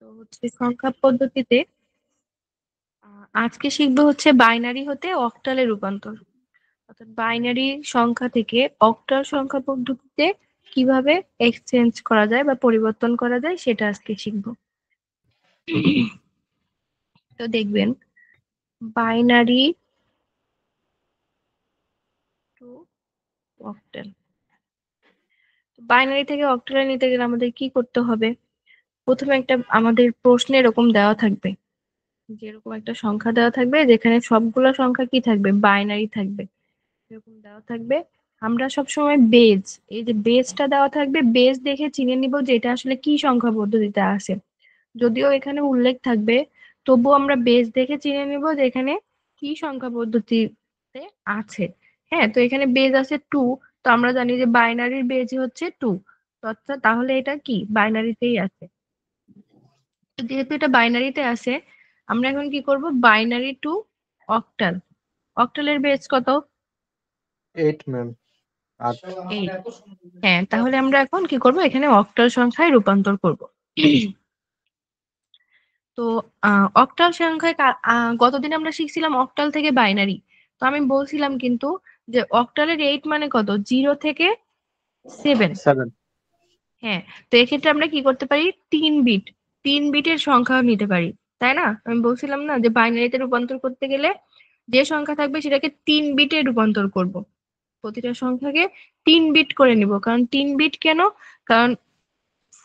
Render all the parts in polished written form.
তো হচ্ছে সংখ্যা পদ্ধতিতে আজকে শিখবো হচ্ছে বাইনারি হতে অক্টালে রূপান্তর, অর্থাৎ বাইনারি সংখ্যা থেকে অক্টাল সংখ্যা পদ্ধতিতে কিভাবে এক্সচেঞ্জ করা যায় বা পরিবর্তন করা যায় সেটা আজকে শিখবো। তো দেখবেন বাইনারি টু অক্টাল, বাইনারি থেকে অক্টালে নিতে গেলে আমাদের কি করতে হবে? প্রথমে একটা আমাদের প্রশ্নে এরকম দেওয়া থাকবে, যেরকম একটা সংখ্যা দেওয়া থাকবে যেখানে সবগুলো সংখ্যা কি থাকবে, বাইনারি থাকবে, এরকম দেওয়া থাকবে। আমরা সবসময় বেজ, এই যে বেজটা দেওয়া থাকবে, বেজ দেখে চিনে নিব যে এটা আসলে কি সংখ্যা পদ্ধতিতে আছে। যদিও এখানে উল্লেখ থাকবে, তবুও আমরা বেজ দেখে চিনে নিব যে এখানে কি সংখ্যা পদ্ধতিতে আছে। হ্যাঁ, তো এখানে বেজ আছে টু, তো আমরা জানি যে বাইনারির বেজ হচ্ছে টু, অর্থাৎ তাহলে এটা কি বাইনারিতেই আছে। তো যেহেতু এটা বাইনারিতে আছে, আমরা এখন কি করব, বাইনারি টু অক্টাল। অক্টালের বেজ কত? 8 ম্যাম। 8। এইট। হ্যাঁ, তাহলে আমরা এখন কি করব, এখানে অক্টাল সংখ্যায় রূপান্তর করব। তো অক্টাল সংখ্যায় গতদিন আমরা শিখছিলাম অক্টাল থেকে বাইনারি। তো আমি বলছিলাম কিন্তু যে অক্টালের 8 মানে কত, 0 থেকে 7। 7। হ্যাঁ, তো এক্ষেত্রে আমরা কি করতে পারি, 3 বিট, 3 বিটের সংখ্যা নিতে পারি, তাই না? আমি বলছিলাম না যে বাইনারিতে রূপান্তর করতে গেলে যে সংখ্যা থাকবে সেটাকে 3 বিটে রূপান্তর করব। প্রতিটা সংখ্যাকে 3 বিট করে নিব। কারণ 3 বিট কেন? কারণ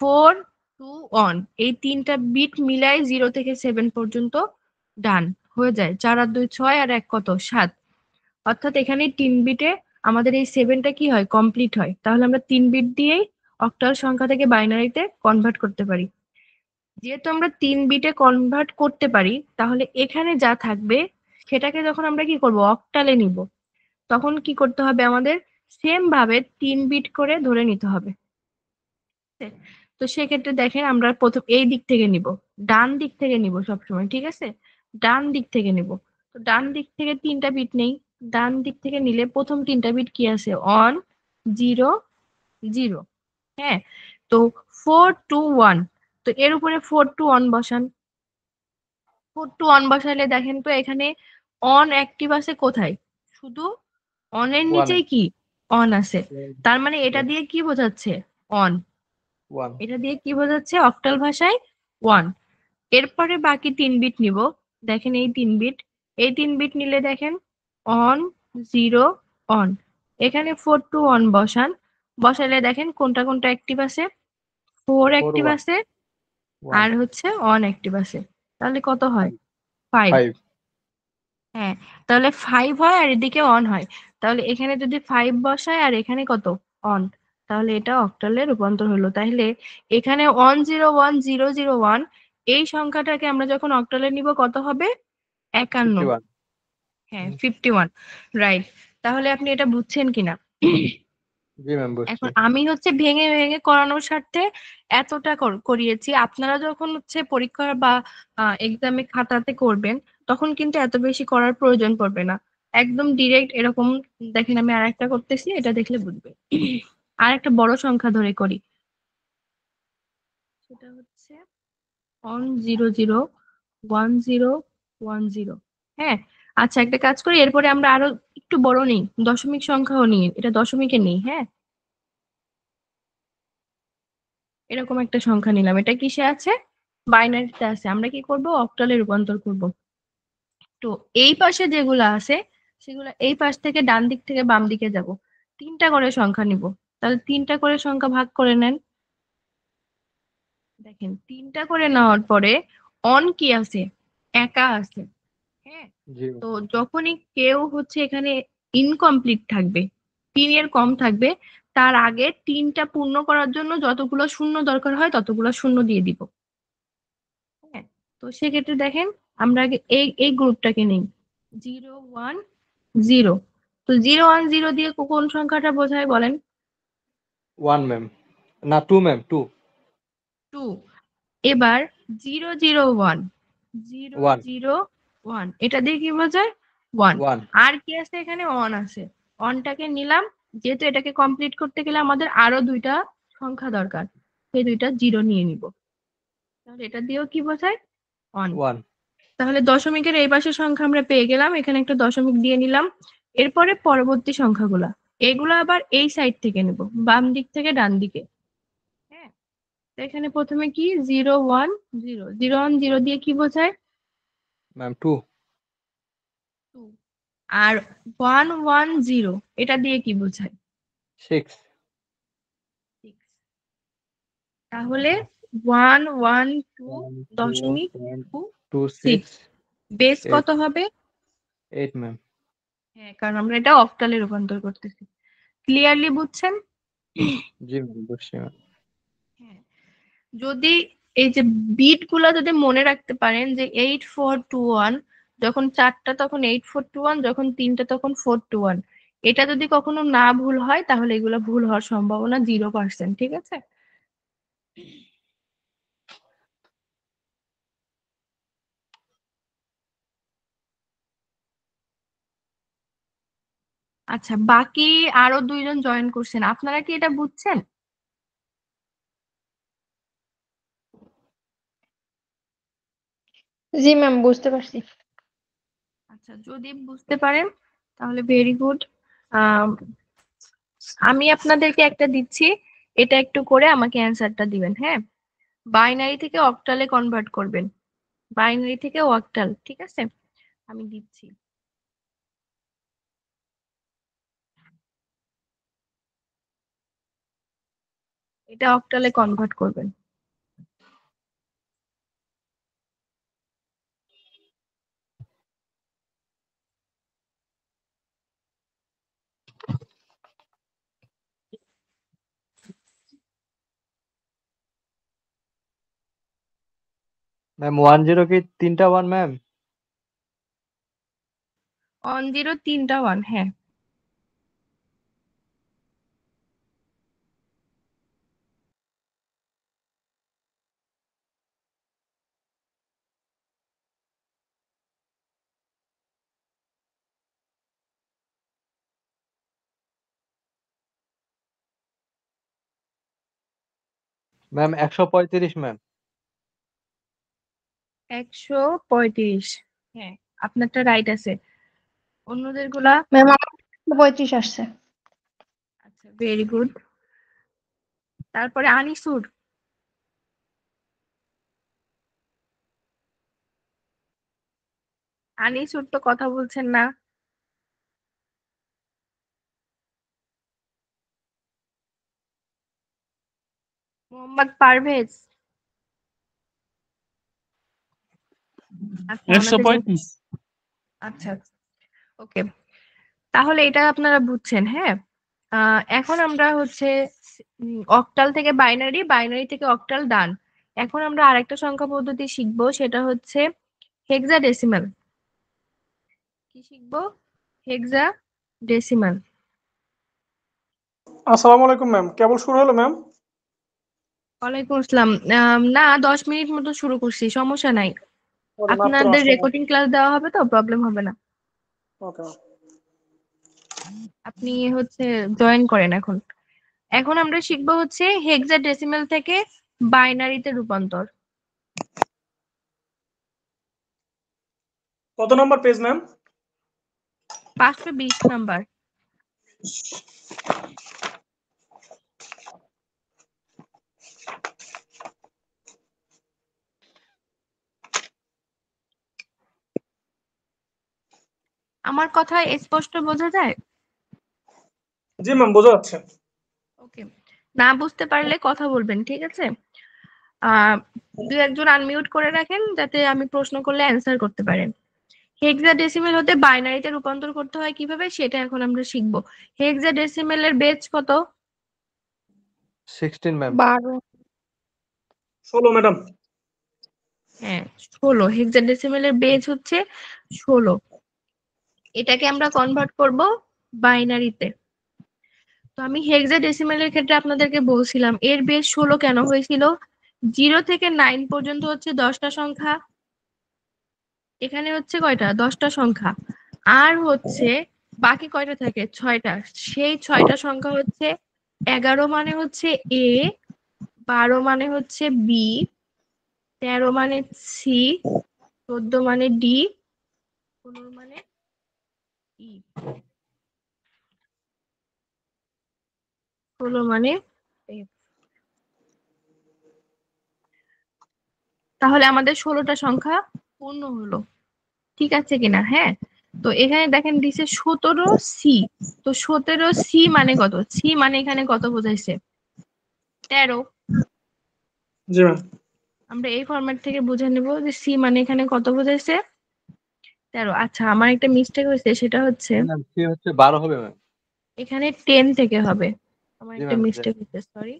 4 2 1 এই তিনটা বিট মিলাই 0 থেকে 7 পর্যন্ত ডান হয়ে যায়। 4 আর 2 6 আর 1 কত, 7। অর্থাৎ এখানে 3 বিটে আমাদের এই 7টা কি হয়, কমপ্লিট হয়। তাহলে আমরা 3 বিট দিয়েই অক্টাল সংখ্যা থেকে বাইনারিতে কনভার্ট করতে পারি। যেহেতু আমরা 3 বিটে কনভার্ট করতে পারি, তাহলে এখানে যা থাকবে সেটাকে যখন আমরা কি করব, অক্টালে নিব, তখন কি করতে হবে আমাদের, সেম ভাবে 3 বিট করে ধরে নিতে হবে। ঠিক আছে? তো সেক্ষেত্রে দেখেন আমরা প্রথম এই দিক থেকে নিব, ডান দিক থেকে নিব সবসময়, ঠিক আছে? ডান দিক থেকে নিব। তো ডান দিক থেকে 3টা বিট নেই। ডান দিক থেকে নিলে প্রথম 3টা বিট কি আছে, 1 0 0। হ্যাঁ, তো 4 2 1, তো এর উপরে 4 2 1 বসান। 4 2 1 বসাইলে দেখেন তো এখানে অন অ্যাক্টিভ আছে কোথায়, শুধু অনের 1 এ। নিচেই কি অন আছে। তার মানে এটা দিয়ে কি বোঝাচ্ছে, অন। 1। এটা দিয়ে কি বোঝাচ্ছে অক্টাল ভাষায়, 1। এরপরে বাকি 3 বিট নিব। দেখেন এই 3 বিট, এই 3 বিট নিলে দেখেন অন 0 অন। এখানে 4 2 1 বসান, বসাইলে দেখেন কোনটা কোনটা অ্যাক্টিভ আছে, 4 4 অ্যাক্টিভ 1 আছে 1। আর হচ্ছে অন অ্যাক্টিভ আছে। তাহলে কত হয়, 5। 5। হ্যাঁ, তাহলে 5 হয় আর এদিকে অন হয়। তাহলে এখানে যদি 5 বসায় আর এখানে কত, অন, তাহলে এটা অক্টালে রূপান্তর হলো। তাহলে এখানে 1 0 1 0 0 1 এই সংখ্যাটাকে আমরা যখন অক্টালে নিব কত হবে, 51। 51। হ্যাঁ, 51, রাইট। তাহলে আপনি এটা বুঝছেন কিনা? জি ম্যাম, বুঝছি। এখন আমি হচ্ছে ভেঙে ভেঙে করানোর স্বার্থে এতটা করিয়েছি। আপনারা যখন হচ্ছে পরীক্ষা বা এক্সামে খাতাতে করবেন, তখন কিন্তু এত বেশি করার প্রয়োজন পড়বে না। একদম ডিরেক্ট এরকম। দেখেন আমি আরেকটা করতেছি, এটা দেখলে বুঝবে। আর একটা বড় সংখ্যা ধরে করি, সেটা হচ্ছে 1 0 0 1 0 1 0। হ্যাঁ, আচ্ছা একটা কাজ করি, এরপরে আমরা আরো একটু বড় নিই, দশমিক সংখ্যাও নিই, এটা দশমিকে নেই। হ্যাঁ, এরকম একটা সংখ্যা নিলাম, এটা কিসে আছে, বাইনারিতে আছে। আমরা কি করব, অক্টালে রূপান্তর করব। তো এই পাশে যেগুলো আছে সেগুলো এই পাশ থেকে ডান দিক থেকে বাম দিকে যাব, 3টা করে সংখ্যা নিব। তাহলে 3টা করে সংখ্যা ভাগ করে নেন। দেখেন 3টা করে নেওয়ার পরে অন কি আছে, একা আছে। হ্যাঁ, জি। তো যখনই কেউ হচ্ছে এখানে ইনকমপ্লিট থাকবে, 3-এর কম থাকবে, তার আগে 3টা পূর্ণ করার জন্য যতগুলো শূন্য দরকার হয় ততগুলো শূন্য দিয়ে দিব। হ্যাঁ, তো সেক্ষেত্রে দেখেন আমরা আগে এই এই গ্রুপটাকে নেই, 0 1 0। তো 0 1 0 দিয়ে কোন সংখ্যাটা বোঝায় বলেন? 1 ম্যাম। না, 2 ম্যাম, 2। 2। এবার 0 0 1, 0 1 0 1 এটা দিয়ে কি বোঝায়, 1। 1। আর কি আছে এখানে, অন আছে। অনটাকে নিলাম, যেহেতু এটাকে কমপ্লিট করতে গেলে আমাদের আরো 2টা সংখ্যা দরকার, সেই 2টা জিরো নিয়ে নিব। তাহলে এটা দিয়েও কি বোঝায়? 1। 1 তাহলে দশমিকের এই পাশের সংখ্যা আমরা পেয়ে গেলাম, এখানে একটা দশমিক দিয়ে নিলাম। এরপরে পরবর্তী সংখ্যাগুলা, এগুলো আবার এই সাইড থেকে নেব, বাম দিক থেকে ডান দিকে। হ্যাঁ, তো এখানে প্রথমে কি 0 1 0, 0 1 0 দিয়ে কি বোঝায়? ম্যাম 2 2। আর 1 1 0 এটা দিয়ে কি বোঝায়? 6 6। তাহলে 1 1 2 1 2 দশমিক 1 2 2 6 6 বেস 8 কত হবে? 8 ম্যাম। হ্যাঁ, কারণ আমরা এটা অক্টালে রূপান্তর করতেছি। ক্লিয়ারলি বুঝছেন? জি ম্যাম, বুঝছি ম্যাম। হ্যাঁ, যদি এই যে বিট গুলা যদি মনে রাখতে পারেন যে 8421, যখন 4টা তখন 8421, যখন 3টা তখন 421, এটা যদি কখনো না ভুল হয় তাহলে এগুলো ভুল হওয়ার সম্ভাবনা 0%। ঠিক আছে? আচ্ছা, বাকি আরো 2জন জয়েন করছেন, আপনারা কি এটা বুঝছেন? জি ম্যাম, বুঝতে পারছি। আচ্ছা, যদি বুঝতে পারেন তাহলে ভেরি গুড। আমি আপনাদেরকে একটা দিচ্ছি, এটা একটু করে আমাকে অ্যান্সারটা দিবেন। হ্যাঁ, বাইনারি থেকে অক্টালে কনভার্ট করবেন, বাইনারি থেকে অক্টাল। ঠিক আছে, আমি দিচ্ছি। এটা অক্টালে কনভার্ট করবেন। ম্যাম 1 0 কি 3টা 1 ম্যাম? 1 0 3টা 1, হ্যাঁ। Ma'am 135 ma'am. 135, হ্যাঁ, আপনারটা রাইট আছে। অন্যদের গুলা? ম্যাম আমার 35 আসছে। আচ্ছা, ভেরি গুড। তারপরে আনিসুর, আনিসুর তো কথা বলছেন না। মোহাম্মদ পারভেজ, আচ্ছা ওনাদের 135। আচ্ছা, ওকে। তাহলে এটা আপনারা বুঝছেন। হ্যাঁ, এখন আমরা হচ্ছে অক্টাল থেকে বাইনারি, বাইনারি থেকে অক্টাল ডান। এখন আমরা আরেকটা সংখ্যা পদ্ধতি শিখবো, সেটা হচ্ছে হেক্সাডেসিমাল। কি শিখবো? হেক্সাডেসিমাল। আসসালামু আলাইকুম ম্যাম, কেবল শুরু হলো ম্যাম। ওয়ালাইকুম আসসালাম। না, 10 মিনিট মতো শুরু করছি, সমস্যা নাই। ওরে মাত্র আপনাদের আসলো। রেকর্ডিং ক্লাস দেওয়া হবে তো, প্রবলেম হবে না। ওকে। আপনি হচ্ছে জয়েন করেন এখন। এখন আমরা শিখবো হচ্ছে হেক্সাডেসিমাল থেকে বাইনারিতে রূপান্তর। কত নম্বর পেজ ম্যাম? 520 নাম্বার। আমার কথা স্পষ্ট বোঝা যায়? জি ম্যাম, বোঝা যাচ্ছে। ওকে, না বুঝতে পারলে কথা বলবেন, ঠিক আছে? আহ দু একজন আনমিউট করে রাখেন যাতে আমি প্রশ্ন করলে অ্যান্সার করতে পারেন। হেক্সাডেসিমেল হতে বাইনারিতে রূপান্তর করতে হয় কিভাবে সেটা এখন আমরা শিখবো। হেক্সাডেসিমেলের বেজ কত? 16 ম্যাম। 12। 16 ম্যাডাম। হ্যাঁ, 16। হেক্সাডেসিমেলের বেজ হচ্ছে 16। এটাকে আমরা কনভার্ট করব বাইনারিতে। তো আমি হেক্সাডেসিমেলের ক্ষেত্রে আপনাদেরকে বলছিলাম এর বেস 16 কেন হয়েছিল। 0 থেকে 9 পর্যন্ত হচ্ছে 10টা সংখ্যা, এখানে হচ্ছে কয়টা? 10টা সংখ্যা। আর হচ্ছে বাকি কয়টা থাকে? 6টা। সেই 6টা সংখ্যা হচ্ছে 11 মানে হচ্ছে এ, 12 মানে হচ্ছে বি, 13 মানে সি, 14 মানে ডি, 15 মানে ই, 16 মানে এফ। তাহলে আমাদের 16টা সংখ্যা পূর্ণ হলো, ঠিক আছে কিনা? হ্যাঁ, তো এখানে দেখেন দিছে 17 সি। তো 17 সি মানে কত? সি মানে এখানে কত বোঝাইছে? 13। জি ম্যাম। আমরা এই ফরম্যাট থেকে বুঝে নেব যে সি মানে এখানে কত বোঝাইছে? 13। আচ্ছা, আমার একটা মিস্টেক হয়েছে, সেটা হচ্ছে ম্যাম সি হচ্ছে 12 হবে ম্যাম। এখানে 10 থেকে হবে। আমার জি একটা ম্যাম। মিস্টেক হয়েছে, সরি।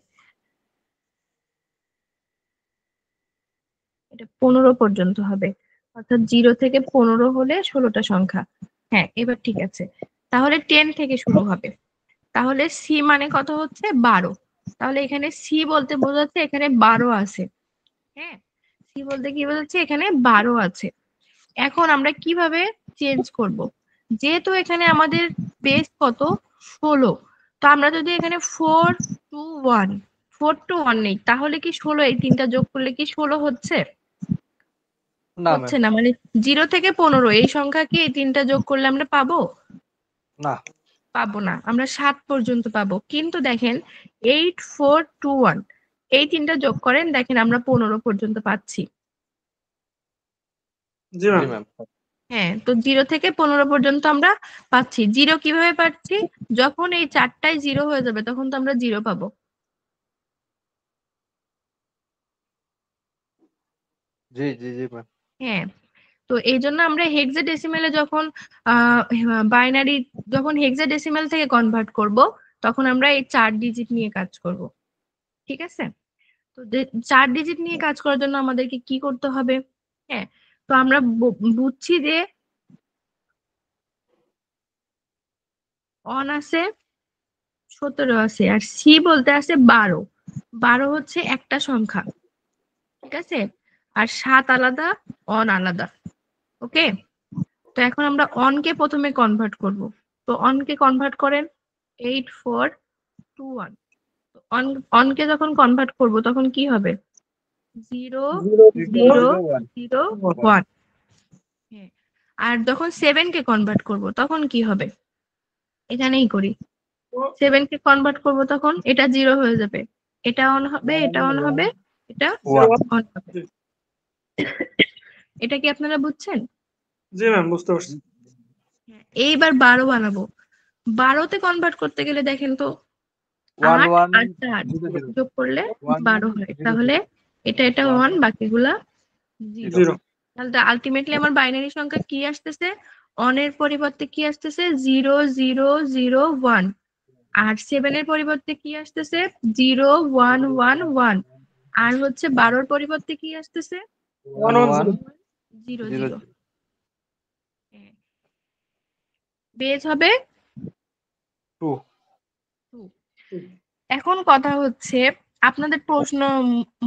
এটা 15 পর্যন্ত হবে, অর্থাৎ 0 থেকে 15 হলে 16টা সংখ্যা। হ্যাঁ, এবার ঠিক আছে। তাহলে 10 থেকে শুরু হবে। তাহলে সি মানে কত হচ্ছে? 12। তাহলে এখানে সি বলতে বোঝাচ্ছে এখানে 12 আছে। হ্যাঁ, সি বলতে কি বোঝাচ্ছে? এখানে 12 আছে। এখন আমরা কিভাবে চেঞ্জ করব? যেহেতু এখানে আমাদের বেস কত? 16। তো আমরা যদি এখানে 4 to 1 নেই, তাহলে কি 16, এই তিনটা যোগ করলে কি 16 হচ্ছে? না হচ্ছে ম্যাম। না, মানে 0 থেকে 15 এই সংখ্যা কি এই তিনটা যোগ করলে আমরা পাবো? না। পাবো না, আমরা 7 পর্যন্ত পাবো। কিন্তু দেখেন 8, 4, 2, 1 এই তিনটা যোগ করেন, দেখেন আমরা 15 পর্যন্ত পাচ্ছি। জি জি ম্যাম। ম্যাম। হ্যাঁ, তো 0 থেকে 15 পর্যন্ত আমরা পাচ্ছি। 0 কিভাবে পাচ্ছি? যখন এই চারটায় 0 হয়ে যাবে তখন তো আমরা 0 পাবো। জি জি জি ম্যাম। হ্যাঁ, তো এই জন্য আমরা হেক্সাডেসিমেলে যখন বাইনারি, যখন হেক্সাডেসিমেল থেকে কনভার্ট করব, তখন আমরা এই 4 ডিজিট নিয়ে কাজ করব। ঠিক আছে? তো 4 ডিজিট নিয়ে কাজ করার জন্য আমাদেরকে কি করতে হবে? হ্যাঁ, তো আমরা বুঝছি যে অন আছে, 17 আছে, আর সি বলতে আছে 12। 12 হচ্ছে একটা সংখ্যা, ঠিক আছে? আর 7 আলাদা, অন আলাদা। ওকে, তো এখন আমরা অনকে প্রথমে কনভার্ট করব। তো অনকে কনভার্ট করেন 8, 4, 2, 1। অনকে যখন কনভার্ট করব তখন কি হবে? 0, 0, 0, 1। হ্যাঁ, আর যখন 7 কে কনভার্ট করব তখন কি হবে? এখানেই করি। 7 কে কনভার্ট করব তখন এটা 0 হয়ে যাবে, এটা অন হবে, এটা অন হবে, এটা অন হবে। এটা কি আপনারা বুঝছেন? জি ম্যাম, বুঝতে পারছি। হ্যাঁ, এইবার 12 বানাবো। 12তে কনভার্ট করতে গেলে দেখেন তো 1 8 1 আর 4 0 0 যোগ করলে 1 12 হয়। 0 তাহলে 0 এটা 1 1, বাকিগুলা 0। 0। তাহলে আলটিমেটলি আমার বাইনারি সংখ্যা কি আসতেছে? অনের পরিবর্তে কি আসতেছে? 0, 0, 0, 1। আর 7 এর পরিবর্তে কি আসতেছে? 0, 1, 1, 1। আর হচ্ছে 12র পরিবর্তে কি আসতেছে? 1 1 0। 0, 0 0। বেজ হবে 2। 2। এখন কথা হচ্ছে, আপনাদের প্রশ্ন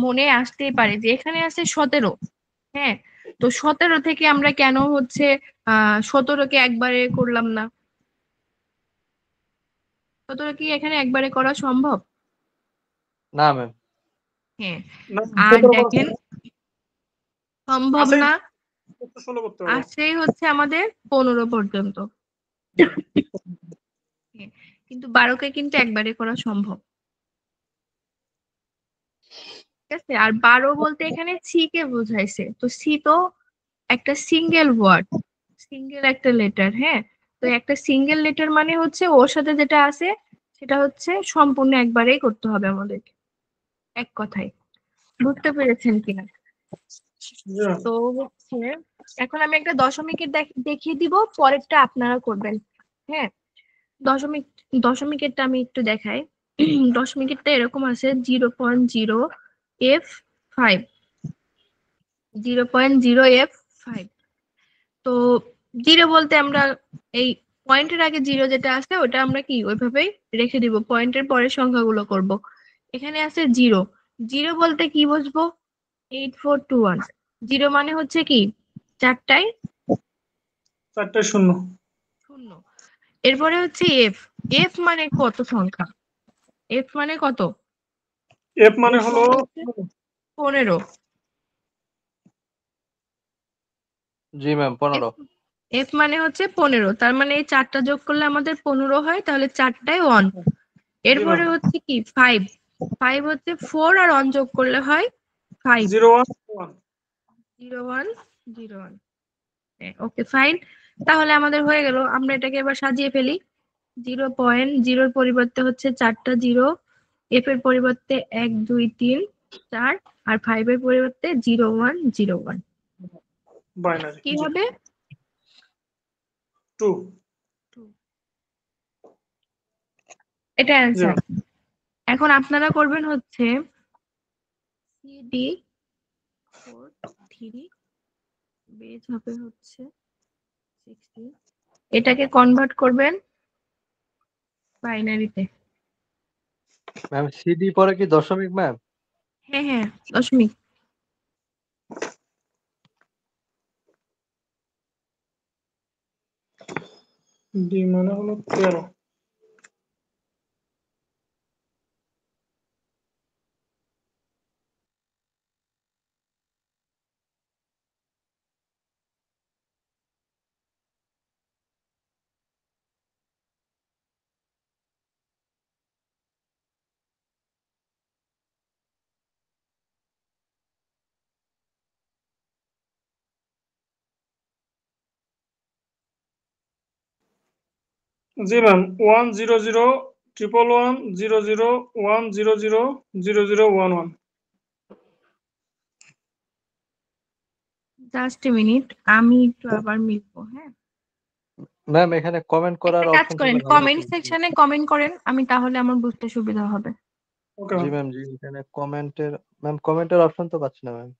মনে আসতেই পারে যে এখানে আছে 17। হ্যাঁ, তো 17 থেকে আমরা কেন হচ্ছে 17কে একবারে করলাম না? 17 কি এখানে একবারে করা সম্ভব? না ম্যাম। হ্যাঁ, না, আর 17 করা দেখেন সম্ভব আছে, না, 16 করতে পারবো। আসছেই হচ্ছে আমাদের 15 পর্যন্ত। হ্যাঁ, কিন্তু 12কে কিন্তু একবারে করা সম্ভব। ঠিক আছে? আর 12 বলতে এখানে সি কে বোঝাইছে, তো সি তো একটা সিঙ্গেল ওয়ার্ড, সিঙ্গেল একটা লেটার। হ্যাঁ, তো একটা সিঙ্গেল লেটার মানে হচ্ছে ওর সাথে যেটা আছে সেটা হচ্ছে সম্পূর্ণ একবারেই করতে হবে আমাদেরকে, এক কথায়। বুঝতে পেরেছেন কিনা? জি ম্যাম। তো হচ্ছে এখন আমি একটা দশমিকের দেখিয়ে দিব, পরেরটা আপনারা করবেন। হ্যাঁ, দশমিক দশমিকেরটা আমি একটু দেখাই। দশমিকেরটা এরকম আছে 0.0f5, 0.0f5। তো 0 বলতে আমরা এই পয়েন্টের আগে 0 যেটা আছে ওটা আমরা কি ওইভাবেই রেখে দিব, পয়েন্টের পরের সংখ্যাগুলো করব। এখানে আছে 0। 0 বলতে কি বুঝবো? 8, 4, 2, 1। 0 মানে হচ্ছে কি চারটায় 4টায় 0। 0। এরপরে হচ্ছে এফ। এফ মানে কত সংখ্যা? এফ মানে কত? এফ মানে এফ হলো মানে হচ্ছে 15। জি ম্যাম 15। এফ মানে হচ্ছে 15, তার মানে এই 4টা যোগ করলে আমাদের 15 হয়, তাহলে 4টায় 1। এরপরে হচ্ছে কি 5, 5 হচ্ছে 4 আর 1 যোগ করলে হয় 5। 0 1 1 0 1 0 1। ওকে ফাইন, তাহলে আমাদের হয়ে গেল। আমরা এটাকে এবার সাজিয়ে ফেলি। 0.0 পরিবর্তে হচ্ছে 4টা 0, এফ এর পরিবর্তে 1 2 3 4, আর 5 এর পরিবর্তে 0 1 0 1। বাইনারি কি হবে? 2 এটা অ্যান্সার। 0 এখন আপনারা করবেন হচ্ছে সিডি 4 3 বেজ হবে হচ্ছে 60, এটাকে কনভার্ট করবেন বাইনারিতে। ম্যাম সিডি পরে কি দশমিক ম্যাম? হ্যাঁ হ্যাঁ, দশমিক। ডি মানে হলো 13। জি ম্যাম 1 0 0 1 1 0 0 1 0 0 0 0 1 1। জাস্ট এ মিনিট, আমি একটু আবার মিলবো। হ্যাঁ, ম্যাম এখানে কমেন্ট একটা করার কাজ অপশন করেন, থাকবে না? কমেন্ট সেকশনে কমেন্ট করেন, আমি তাহলে আমার বুঝতে সুবিধা হবে। ওকে জি ম্যাম। ম্যাম জি, এখানে কমেন্টের ম্যাম কমেন্টের অপশন তো পাচ্ছি না ম্যাম।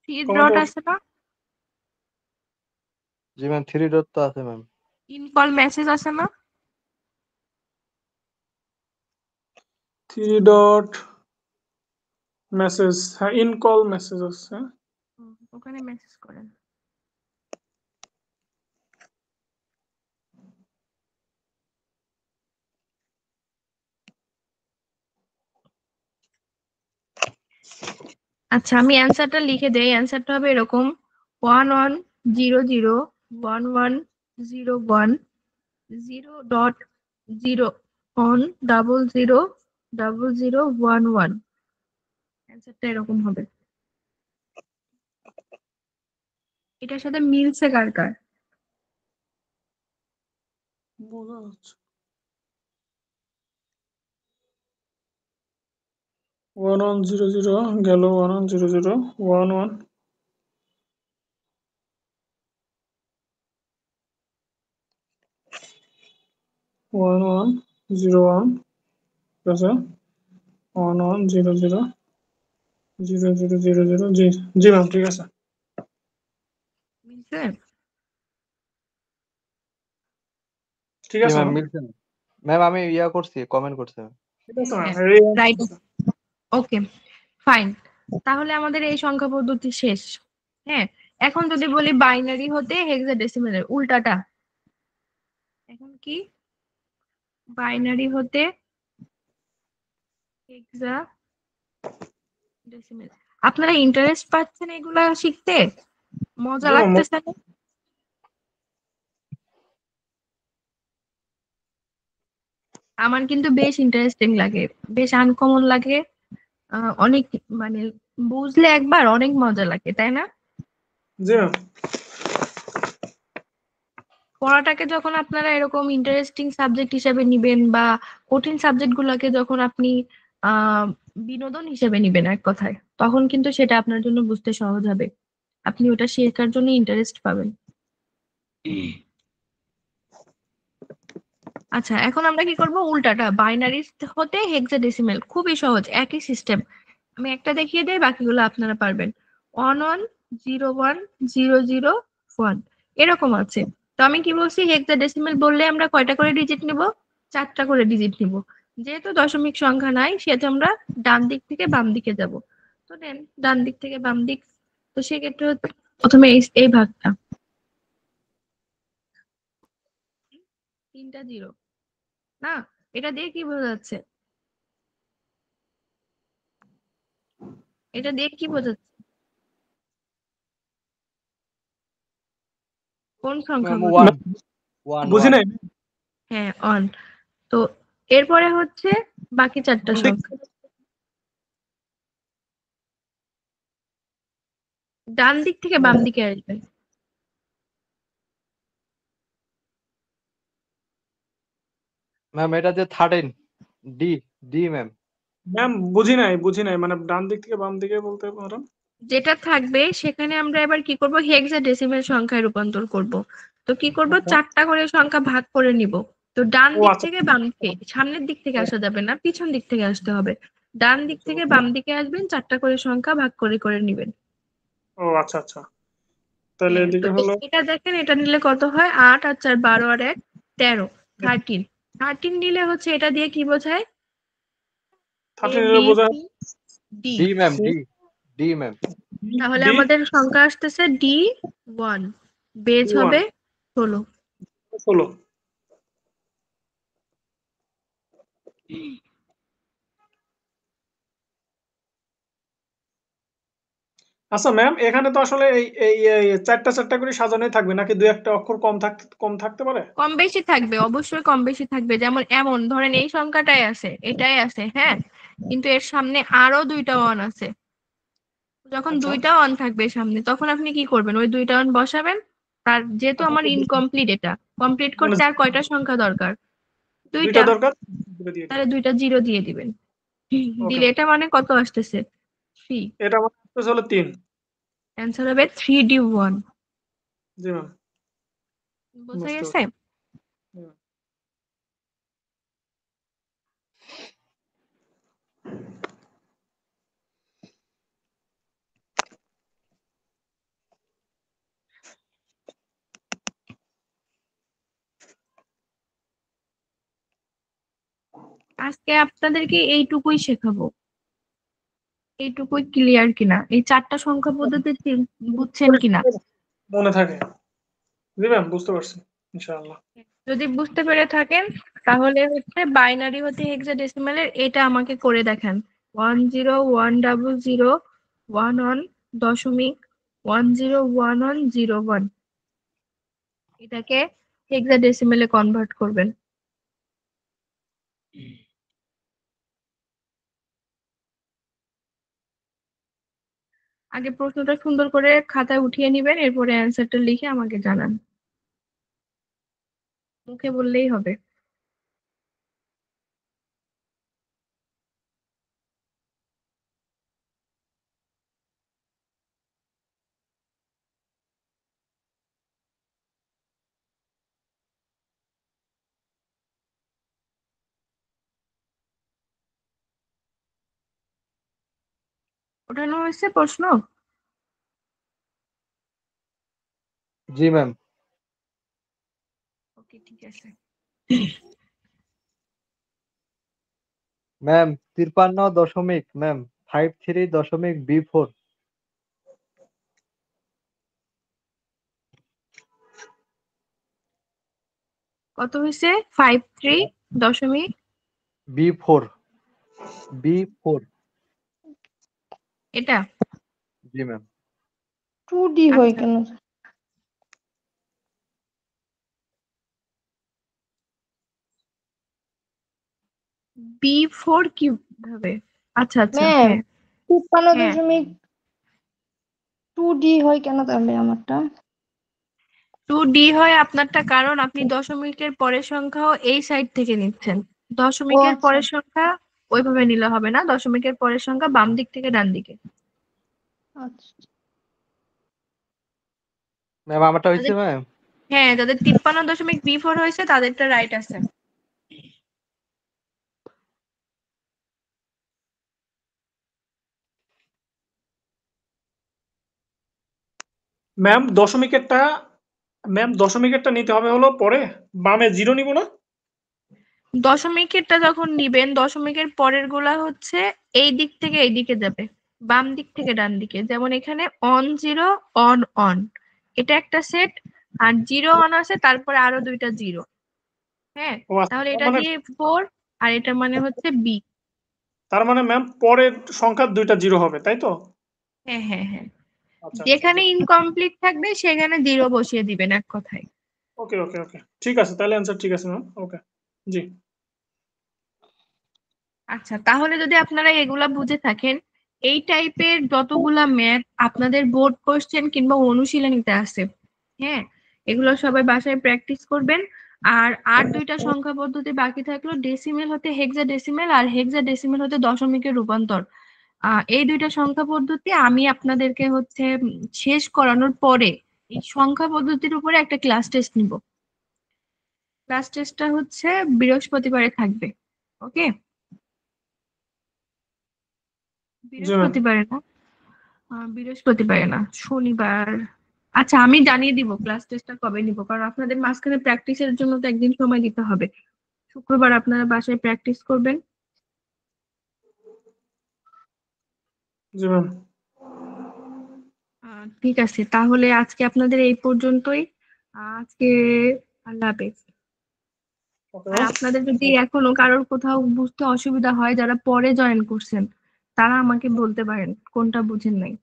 থ্রি কমেন্ট ডট আছে না? জি ম্যাম 3 ডট তো আছে ম্যাম। ইন কল মেসেজ আছে না? 3 ডট মেসেজ, হ্যাঁ ইন কল মেসেজ আছে। ওখানে মেসেজ করেন। আচ্ছা, আমি অ্যান্সারটা লিখে দেই। অ্যান্সারটা হবে এরকম: 1 1 0 0 1 1 0 1 0 ডট 0 1 ডাবল 0 ডাবল 0 1 1। অ্যান্সারটা এরকম হবে। এটার সাথে মিলছে কার কার? বোঝা যাচ্ছে 1 1 0 0 গেল 1 1 0 0 1 1 1 1 0 1 ঠিক আছে 1 1 0 0 0 0 0 0। জি জি ম্যাম ঠিক আছে। মিলছে? ঠিক জি আছে ম্যাম ম্যাম। মিলছে না। ম্যাম আমি ইয়া করছি, কমেন্ট করছি ম্যাম। ঠিক আছে ম্যাম। হ্যাঁ, রাইট। ওকে ফাইন, তাহলে আমাদের এই সংখ্যা পদ্ধতি শেষ। হ্যাঁ, এখন যদি বলি বাইনারি হতে হেক্সাডেসিমেলের উল্টাটা, এখন কি বাইনারি হতে হেক্সাডেসিমেল। আপনারা ইন্টারেস্ট পাচ্ছেন এগুলা শিখতে? মজা জি ম্যাম। লাগতেছে না? আমার কিন্তু বেশ ইন্টারেস্টিং লাগে, বেশ আনকমন লাগে। অনেক মানে বুঝলে একবার অনেক মজা লাগে, তাই না? জি ম্যাম। পড়াটাকে যখন আপনারা এরকম ইন্টারেস্টিং সাবজেক্ট হিসেবে নিবেন, বা কঠিন সাবজেক্ট গুলোকে যখন আপনি আহ বিনোদন হিসেবে নিবেন এক কথায়, তখন কিন্তু সেটা আপনার জন্য বুঝতে সহজ হবে। আপনি ওটা শেখার জন্য ইন্টারেস্ট পাবেন। আচ্ছা, এখন আমরা কি করব? উল্টাটা বাইনারি হতে হেক্সাডেসিমেল, খুবই সহজ, একই সিস্টেম। আমি একটা দেখিয়ে দেই, বাকিগুলো আপনারা পারবেন। 1 1 0 1 0 0 1 এরকম আছে। তো আমি কি বলছি, হেক্সাডেসিমেল বললে আমরা কয়টা করে ডিজিট নিব? 4টা করে ডিজিট নিব। যেহেতু দশমিক সংখ্যা নাই, সেহেতু আমরা ডান দিক থেকে বাম দিকে যাব। তো নেন ডান দিক থেকে বাম দিক। তো সেক্ষেত্রে প্রথমে এই ভাগটা 3টা 0 না, এটা দিয়ে কি বোঝা যাচ্ছে? এটা দিয়ে কি বোঝাচ্ছে? কোন সংখ্যা ম্যাম বলছেন? 1 বুঝি 1 নাই হ্যাঁ, অন। তো এরপরে হচ্ছে বাকি চারটা কোন দিক সংখ্যা। ডান দিক থেকে বাম দিকে আসবে। ম্যাম এটা যে 13 ডি ডি ম্যাম ম্যাম বুঝি নাই মানে ডান দিক থেকে বাম দিকে বলতে পারেন? যেটা থাকবে সেখানে আমরা এবার কি করব, হেক্সাডেসিমেল সংখ্যায় রূপান্তর করব। তো কি করব, আচ্ছা। চারটা করে সংখ্যা ভাগ করে নিব। তো ডান ও দিক আচ্ছা থেকে বাম দিকে, সামনের দিক থেকে আসা যাবে না, পিছন দিক থেকে আসতে হবে। ডান দিক থেকে বাম দিকে আসবেন, চারটা করে সংখ্যা ভাগ করে করে নিবেন। ও আচ্ছা আচ্ছা তাহলে হ্যাঁ, তো এদিকে হলো এটা দেখেন, এটা নিলে কত হয়, 8 আর 4 12 আর 1 13, 13। 13 নিলে হচ্ছে এটা দিয়ে কি বোঝায়, এ 13 এর বি বোঝায় C D. D ma'am C D ma'am তাহলে ডি আমাদের সংখ্যা আসতেছে ডি 1, বেজ D1 হবে 16। 16। আচ্ছা ম্যাম এখানে তো আসলে এই এই এই চারটা চারটা করে সাজানোই থাকবে নাকি দুই একটা অক্ষর কম থাকতে পারে? কম বেশি থাকবে, অবশ্যই কম বেশি থাকবে। যেমন এমন ধরেন এই সংখ্যাটাই আছে, এটাই আছে, হ্যাঁ, কিন্তু এর সামনে আরো দুইটা ওয়ান আছে। যখন আচ্ছা দুইটা ওয়ান থাকবে সামনে, তখন আপনি কি করবেন, ওই দুইটা ওয়ান বসাবেন। তার যেহেতু আমার ইনকমপ্লিট, এটা কমপ্লিট মানে করতে আর কয়টা সংখ্যা দরকার, দুইটা দুইটা। দরকার দুটো দিয়ে দিই। তাহলে দুইটা জিরো দিয়ে দিবেন। ওকে দিলে এটা মানে কত আসতেছে, 3। এটা আমার আসতেছে হলো 3। অ্যান্সার হবে 3D1। জি ম্যাম বোঝা বুঝতে গেছে? পারছি। হুম। আজকে আপনাদেরকে এইটুকুই শেখাবো। এইটুকুই ক্লিয়ার কিনা, এই চারটা সংখ্যা পদ্ধতি বুঝছেন কিনা। মনে থাকে। জি ম্যাম বুঝতে পারছি ইনশাআল্লাহ। যদি বুঝতে পেরে থাকেন, তাহলে হচ্ছে বাইনারি হতে হেক্সাডেসিমালের এটা আমাকে করে দেখান। 10100011 দশমিক 101101, এটাকে হেক্সাডেসিমালে কনভার্ট করবেন। আগে প্রশ্নটা সুন্দর করে খাতায় উঠিয়ে নিবেন, এরপরে অ্যান্সারটা লিখে আমাকে জানান। মুখে বললেই হবে। ওঠানো হয়েছে প্রশ্ন? জি ম্যাম ওকে, ঠিক আছে। ম্যাম 53 দশমিক ম্যাম 53 দশমিক B4 কত হয়েছে, 53 দশমিক B4 B4 এটা। জি ম্যাম 2D হয় আচ্ছা, কেন? B4 কিভাবে? আচ্ছা আচ্ছা, ম্যাম হ্যাঁ 53 হ্যাঁ। দশমিক 2D হয় কেন তাহলে আমারটা? 2D হয় আপনারটা, কারণ আপনি দশমিকের পরের সংখ্যাও এই সাইড থেকে নিচ্ছেন। ও দশমিকের আচ্ছা পরের সংখ্যা ওইভাবে নিলে হবে না, দশমিকের পরের সংখ্যা বাম দিক থেকে ডান দিকে। আচ্ছা ম্যাম আমারটা হয়েছে যাদের, ম্যাম হ্যাঁ, যাদের 53.B4 হয়েছে তাদেরটা রাইট আছে। ম্যাম দশমিকেরটা নিতে হবে হলো পরে বামে জিরো নিব না? দশমিকেরটা যখন নিবেন, দশমিকের পরের গুলা হচ্ছে এই দিক থেকে এই দিকে যাবে, বাম দিক থেকে ডান দিকে। যেমন এখানে অন জিরো, অন অন, এটা একটা সেট। আর জিরো অন আছে, তারপরে আরো দুইটা জিরো। হ্যাঁ, ও আচ্ছা তাহলে এটা দিয়ে 4, আর এটা মানে হচ্ছে বি। তার মানে ম্যাম পরের সংখ্যা দুইটা জিরো হবে তাই তো? হ্যাঁ হ্যাঁ হ্যাঁ। আচ্ছা যেখানে ইনকমপ্লিট থাকবে সেখানে 0 বসিয়ে দিবেন এক কথায়। ওকে ওকে ওকে ঠিক আছে, তাহলে অ্যান্সার ঠিক আছে ম্যাম। ওকে জি। আচ্ছা, তাহলে যদি আপনারা এগুলা বুঝে থাকেন, এই টাইপের যতগুলা ম্যাথ আপনাদের বোর্ড কোশ্চেন কিংবা অনুশীলনীতে আছে, হ্যাঁ, এগুলো সবাই বাসায় প্র্যাকটিস করবেন। আর দুইটা সংখ্যা পদ্ধতি বাকি থাকলো, ডেসিমেল হতে হেক্সাডেসিমেল আর হেক্সাডেসিমেল হতে দশমিকের রূপান্তর। এই দুইটা সংখ্যা পদ্ধতি আমি আপনাদেরকে হচ্ছে শেষ করানোর পরে এই সংখ্যা পদ্ধতির উপরে একটা ক্লাস টেস্ট নিব। ক্লাস টেস্টটা হচ্ছে বৃহস্পতিবারে থাকবে। ওকে, জি ম্যাম। বৃহস্পতিবারে না, বৃহস্পতিবারে না, শনিবার। আচ্ছা, আমি জানিয়ে দিব ক্লাস টেস্টটা কবে নিব, কারণ আপনাদের মাঝখানে প্র্যাকটিসের জন্য তো একদিন সময় দিতে হবে। শুক্রবার আপনারা বাসায় প্র্যাকটিস করবেন। জি ম্যাম। ঠিক আছে, তাহলে আজকে আপনাদের এই পর্যন্তই। আজকে আল্লাহ হাফেজ। ওকে আর ম্যাম। আপনাদের যদি এখনো কারোর কোথাও বুঝতে অসুবিধা হয়, যারা পরে জয়েন করছেন, তারা আমাকে বলতে পারেন কোনটা বুঝেন নাই।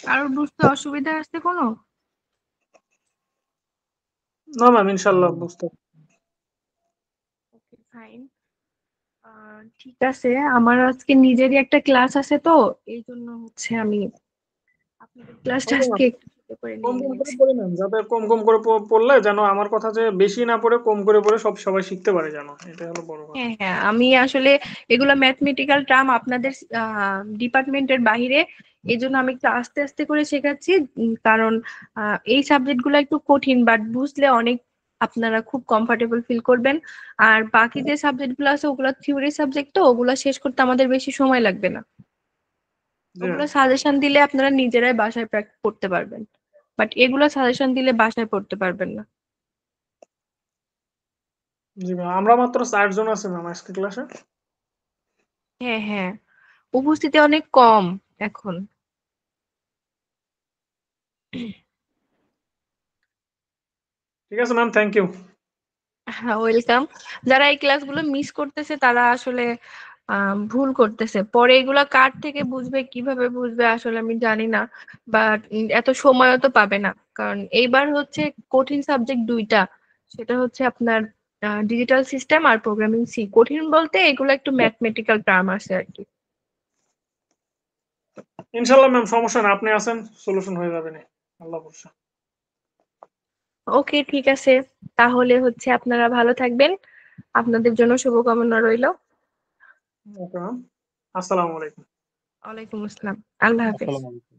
কারোর বুঝতে অসুবিধা আসছে কোনো? না ম্যাম, ইনশাল্লাহ বুঝতে। ওকে, ফাইন। ঠিক আছে, আমার আজকে নিজেরই একটা ক্লাস আছে, তো এই জন্য হচ্ছে আমি আপনাদের ক্লাসটা ওকে ম্যাম, আজকে একটু ছোট করে কম নিয়ে কম করে নিয়েছি। পড়ে ম্যাম, যাতে কম কম করে পড়লে যেন আমার কথা যে বেশি না পড়ে কম করে পড়ে সবাই শিখতে পারে যেন, এটা হলো বড় কথা। হ্যাঁ হ্যাঁ, আমি আসলে এগুলো ম্যাথমেটিক্যাল টার্ম আপনাদের ডিপার্টমেন্টের বাইরে, এই জন্য আমি একটু আস্তে আস্তে করে শেখাচ্ছি। কারণ এই সাবজেক্ট গুলো একটু কঠিন, বাট বুঝলে অনেক আপনারা খুব কমফোর্টেবল ফিল করবেন। আর বাকি যে সাবজেক্ট গুলো আছে ওগুলো থিওরি সাবজেক্ট, তো ওগুলো শেষ করতে আমাদের বেশি সময় লাগবে না। জি ওগুলো ম্যাম। সাজেশন দিলে আপনারা নিজেরাই বাসায় পড়তে পারবেন, বাট এগুলো সাজেশন দিলে বাসায় পড়তে পারবেন না। জি ম্যাম, আমরা মাত্র 4 জন আছি ম্যাম আজকে ক্লাসে। হ্যাঁ হ্যাঁ, উপস্থিতি অনেক কম এখন। ঠিক আছে ম্যাম, থ্যাংক ইউ। হ্যাঁ, ওয়েলকাম। যারা এই ক্লাসগুলো মিস করতেছে তারা আসলে ভুল করতেছে। পরে এগুলা কার থেকে বুঝবে, কিভাবে বুঝবে আসলে আমি জানি না, বাট এত সময়ও তো পাবে না। কারণ এইবার হচ্ছে কঠিন সাবজেক্ট দুইটা, সেটা হচ্ছে আপনার ডিজিটাল সিস্টেম আর প্রোগ্রামিং সি। কঠিন বলতে এগুলো একটু ম্যাথমেটিক্যাল টার্ম আছে আর কি। ইনশাল্লাহ ম্যাম, সমস্যা না, আপনি আছেন, সলিউশন হয়ে যাবে না, আল্লাহ ভরসা। ওকে, ঠিক আছে, তাহলে হচ্ছে আপনারা ভালো থাকবেন, আপনাদের জন্য শুভকামনা রইলো। ওকে ম্যাম, আসসালামু আলাইকুম। ওয়ালাইকুম আসসালাম, আল্লাহ হাফেজ। আসসালামু আলাইকুম।